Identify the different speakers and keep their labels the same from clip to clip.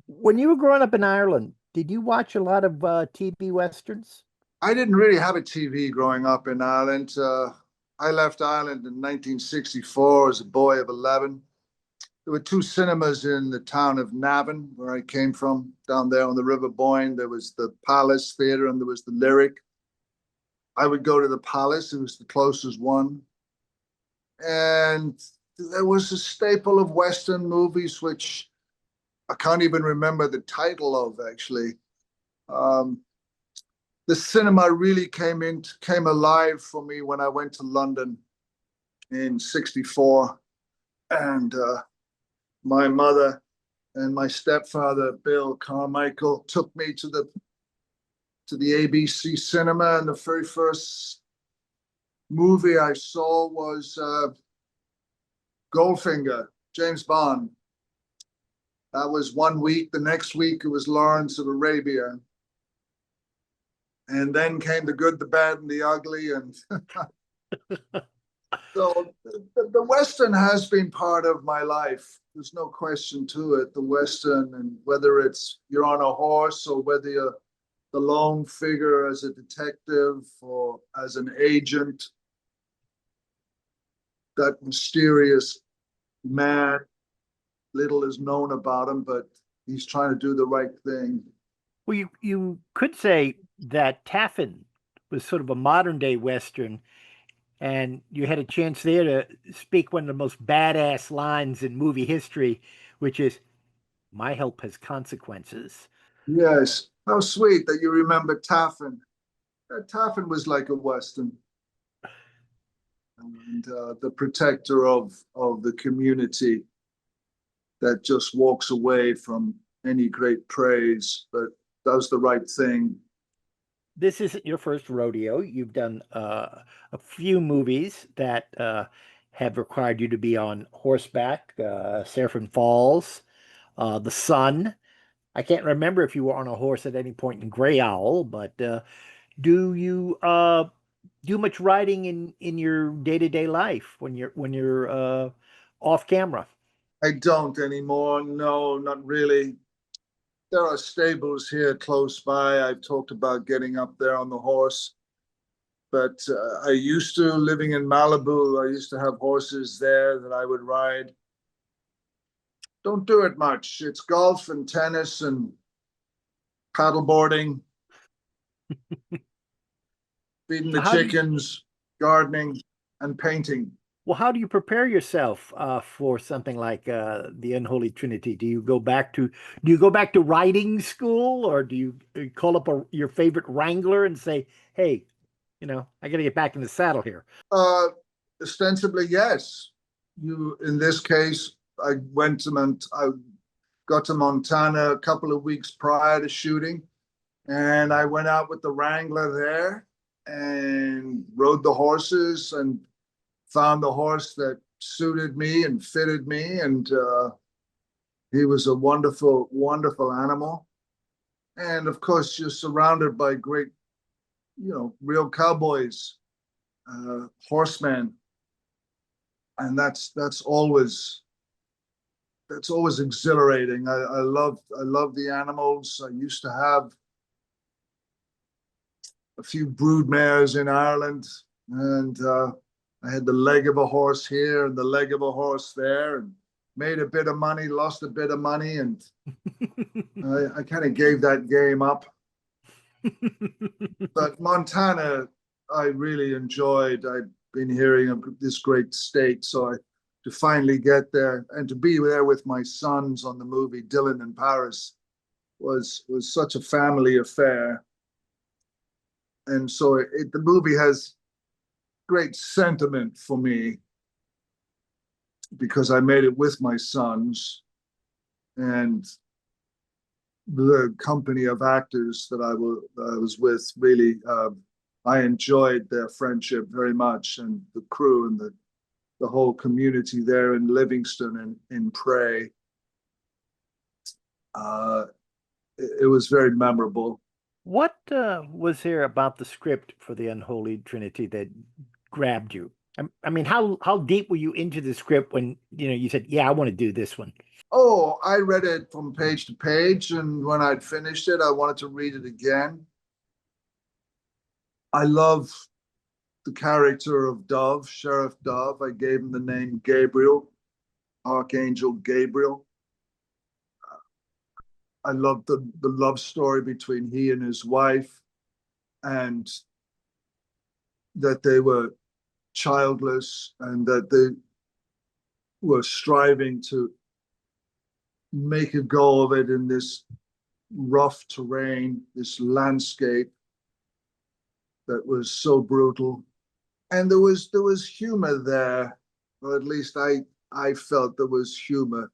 Speaker 1: When you were growing up in Ireland, did you watch a lot of TV Westerns?
Speaker 2: I didn't really have a TV growing up in Ireland. I left Ireland in 1964 as a boy of 11. There were two cinemas in the town of Navan, where I came from, down there on the River Boyne. There was the Palace Theatre and there was the Lyric. I would go to the Palace, it was the closest one. And there was a staple of Western movies, which I can't even remember the title of, actually. Um, the cinema really came alive for me when I went to London in '64, and my mother and my stepfather Bill Carmichael took me to the ABC cinema, and the very first movie I saw was Goldfinger, James Bond. That was one week. The next week it was Lawrence of Arabia, and then came the good, the bad, and the ugly, and so the Western has been part of my life. There's no question to it. The Western, and whether it's you're on a horse or whether you're the lone figure as a detective or as an agent, that mysterious man, little is known about him, but he's trying to do the right thing.
Speaker 1: Well, you could say that Taffin was sort of a modern day Western, and you had a chance there to speak one of the most badass lines in movie history, which is, "My help has consequences."
Speaker 2: Yes, how sweet that you remember Taffin. Taffin was like a Western, and the protector of the community that just walks away from any great praise, but does the right thing.
Speaker 1: This isn't your first rodeo. You've done a few movies that have required you to be on horseback, Seraphim Falls, The Sun. I can't remember if you were on a horse at any point in Gray Owl, but do you do much riding in your day-to-day life when you're off camera?
Speaker 2: I don't anymore. No, not really. There are stables here close by. I've talked about getting up there on the horse, but I used to, living in Malibu, I used to have horses there that I would ride. Don't do it much. It's golf and tennis and paddleboarding, feeding
Speaker 1: So
Speaker 2: the chickens, gardening, and painting.
Speaker 1: how do you prepare yourself for something like the Unholy Trinity? Do you go back to riding school, or do you call up your favorite wrangler and say, "Hey, I got to get back in the saddle here."
Speaker 2: Uh, Ostensibly, yes. In this case, I got to Montana a couple of weeks prior to shooting, and I went out with the Wrangler there and rode the horses and found the horse that suited me and fitted me, and he was a wonderful, wonderful animal. And of course, you're surrounded by great, real cowboys, horsemen, and that's always exhilarating. I love the animals. I used to have a few brood mares in Ireland, and I had the leg of a horse here and the leg of a horse there, and made a bit of money, lost a bit of money, and I kind of gave that game up. But Montana, I really enjoyed. I've been hearing of this great state, so to finally get there and to be there with my sons on the movie Dylan in Paris was such a family affair. And so the movie has great sentiment for me because I made it with my sons, and the company of actors that I was with really, I enjoyed their friendship very much, and the crew and the whole community there in Livingston and in Prey. Uh, it was very memorable.
Speaker 1: What was there about the script for the Unholy Trinity that grabbed you? I mean, how deep were you into the script when you said, "Yeah, I want to do this one"?
Speaker 2: Oh, I read it from page to page, and when I'd finished it, I wanted to read it again. I love the character of Dove, Sheriff Dove. I gave him the name Gabriel, Archangel Gabriel. I love the love story between he and his wife, and that they were childless and that they were striving to make a go of it in this rough terrain, this landscape that was so brutal. And there was humor there, or at least I felt there was humor.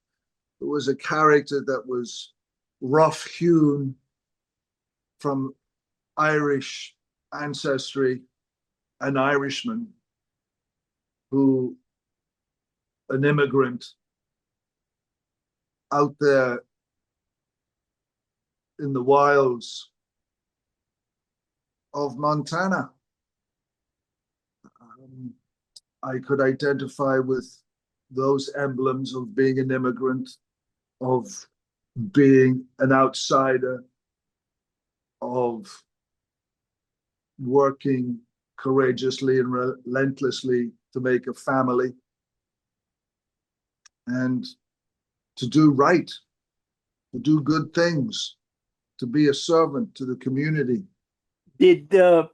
Speaker 2: It was a character that was rough hewn from Irish ancestry, an Irishman who, an immigrant out there in the wilds of Montana. I could identify with those emblems of being an immigrant, of being an outsider, of working courageously and relentlessly to make a family and to do right, to do good things, to be a servant to the community.
Speaker 1: Did the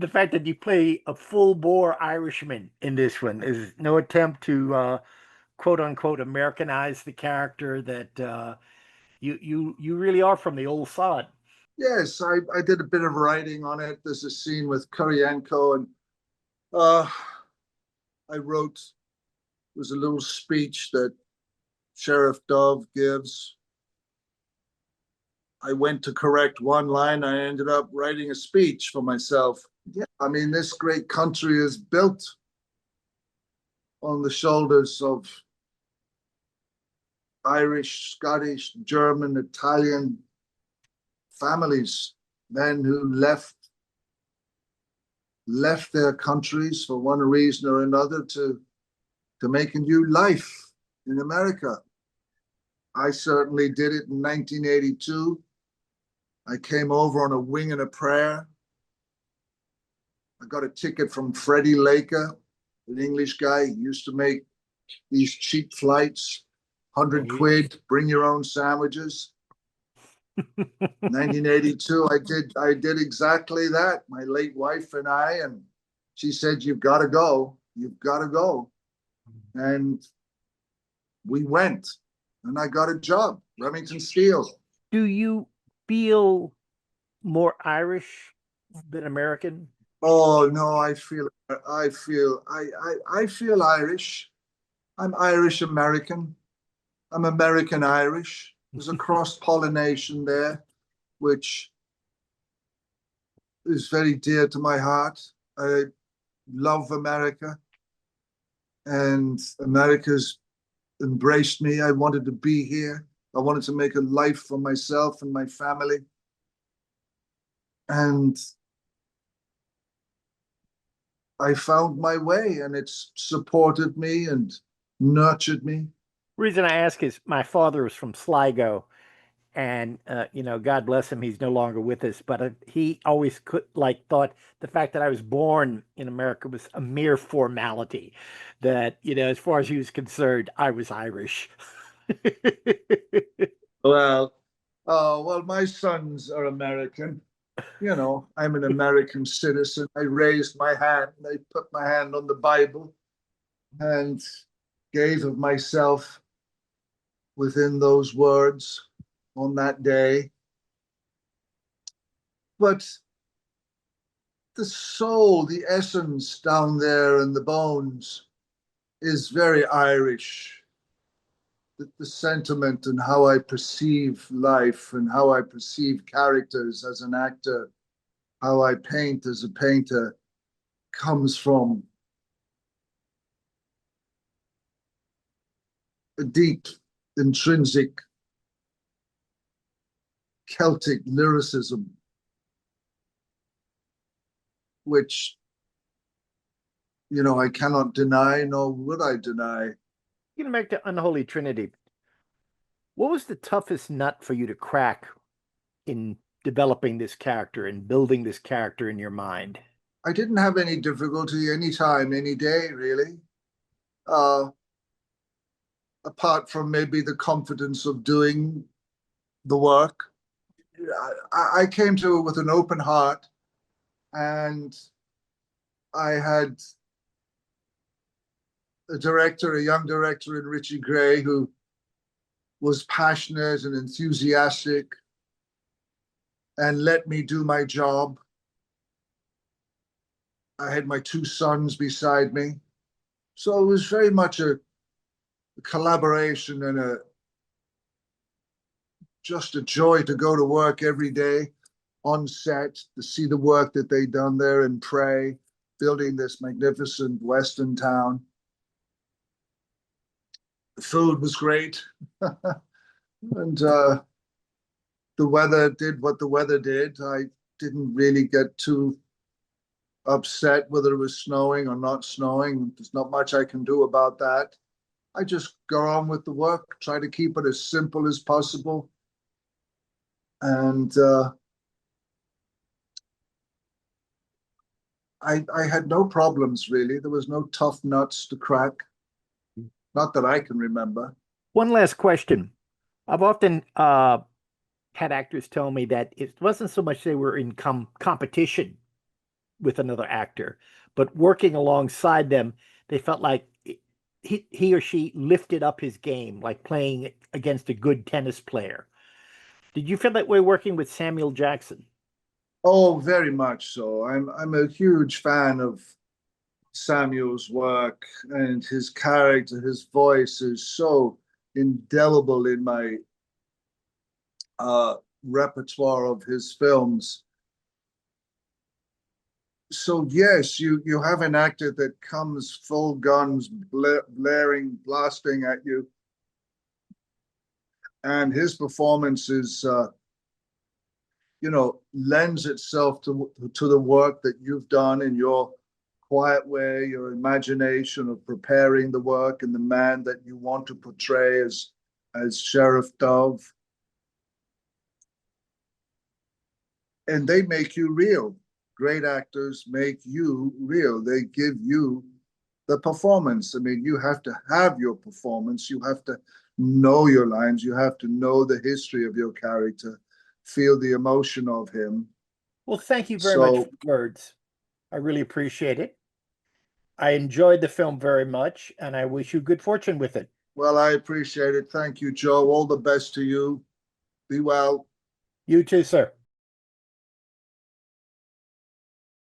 Speaker 1: fact that you play a full bore Irishman in this one is no attempt to quote unquote Americanize the character that you really are from the old sod.
Speaker 2: Yes, I did a bit of writing on it. There's a scene with Kuryenko, and uh, I wrote, was a little speech that Sheriff Dove gives. I went to correct one line. I ended up writing a speech for myself. Yeah, I mean, this great country is built on the shoulders of Irish, Scottish, German, Italian families, men who left their countries for one reason or another to make a new life in America. I certainly did it in 1982. I came over on a wing and a prayer. I got a ticket from Freddie Laker, an English guy. He used to make these cheap flights,
Speaker 1: Oh,
Speaker 2: 100
Speaker 1: he,
Speaker 2: quid, bring your own sandwiches. 1982, I did exactly that. My late wife and I, and she said, "You've got to go. You've got to go." And we went, and I got a job, Remington Steel.
Speaker 1: do you feel more Irish than American?
Speaker 2: Oh no, I feel Irish. I'm Irish American. I'm American Irish. There's a cross pollination there, which is very dear to my heart. I love America, and America's embraced me. I wanted to be here. I wanted to make a life for myself and my family. And I found my way, and it's supported me and nurtured me.
Speaker 1: Reason I ask is my father was from Sligo, and God bless him, he's no longer with us. But he always could like thought the fact that I was born in America was a mere formality. That as far as he was concerned, I was Irish.
Speaker 2: Well, well, my sons are American. I'm an American citizen. I raised my hand. I put my hand on the Bible and gave of myself within those words on that day. But the soul, the essence down there in the bones is very Irish. The sentiment and how I perceive life and how I perceive characters as an actor, how I paint as a painter comes from a deep, intrinsic Celtic lyricism, which, I cannot deny, nor would I deny.
Speaker 1: Getting back to Unholy Trinity, What was the toughest nut for you to crack in developing this character and building this character in your mind?
Speaker 2: I didn't have any difficulty anytime, any day, really. Uh, Apart from maybe the confidence of doing the work. I came to it with an open heart, and I had a young director in Richie Gray, who was passionate and enthusiastic and let me do my job. I had my two sons beside me. So it was very much a collaboration and just a joy to go to work every day on set, to see the work that they'd done there and pray, building this magnificent Western town. The food was great. And the weather did what the weather did. I didn't really get too upset whether it was snowing or not snowing. There's not much I can do about that. I just go on with the work, try to keep it as simple as possible. And I had no problems really. There was no tough nuts to crack, not that I can remember.
Speaker 1: One last question. I've often had actors tell me that it wasn't so much they were in competition with another actor, but working alongside them, they felt like he or she lifted up his game, like playing against a good tennis player. Did you feel that way working with Samuel Jackson?
Speaker 2: Oh, very much so. I'm a huge fan of Samuel's work, and his character, his voice is so indelible in my repertoire of his films. So yes, you have an actor that comes full guns, blaring, blasting at you, and his performance is, lends itself to the work that you've done in your quiet way, your imagination of preparing the work and the man that you want to portray as Sheriff Dove. And they make you real. Great actors make you real. They give you the performance. I mean, you have to have your performance. You have to know your lines. You have to know the history of your character, feel the emotion of him.
Speaker 1: Well, thank you very much for
Speaker 2: So,
Speaker 1: the words. I really appreciate it. I enjoyed the film very much, and I wish you good fortune with it.
Speaker 2: well, I appreciate it. Thank you, Joe. All the best to you. Be well.
Speaker 1: You too, sir.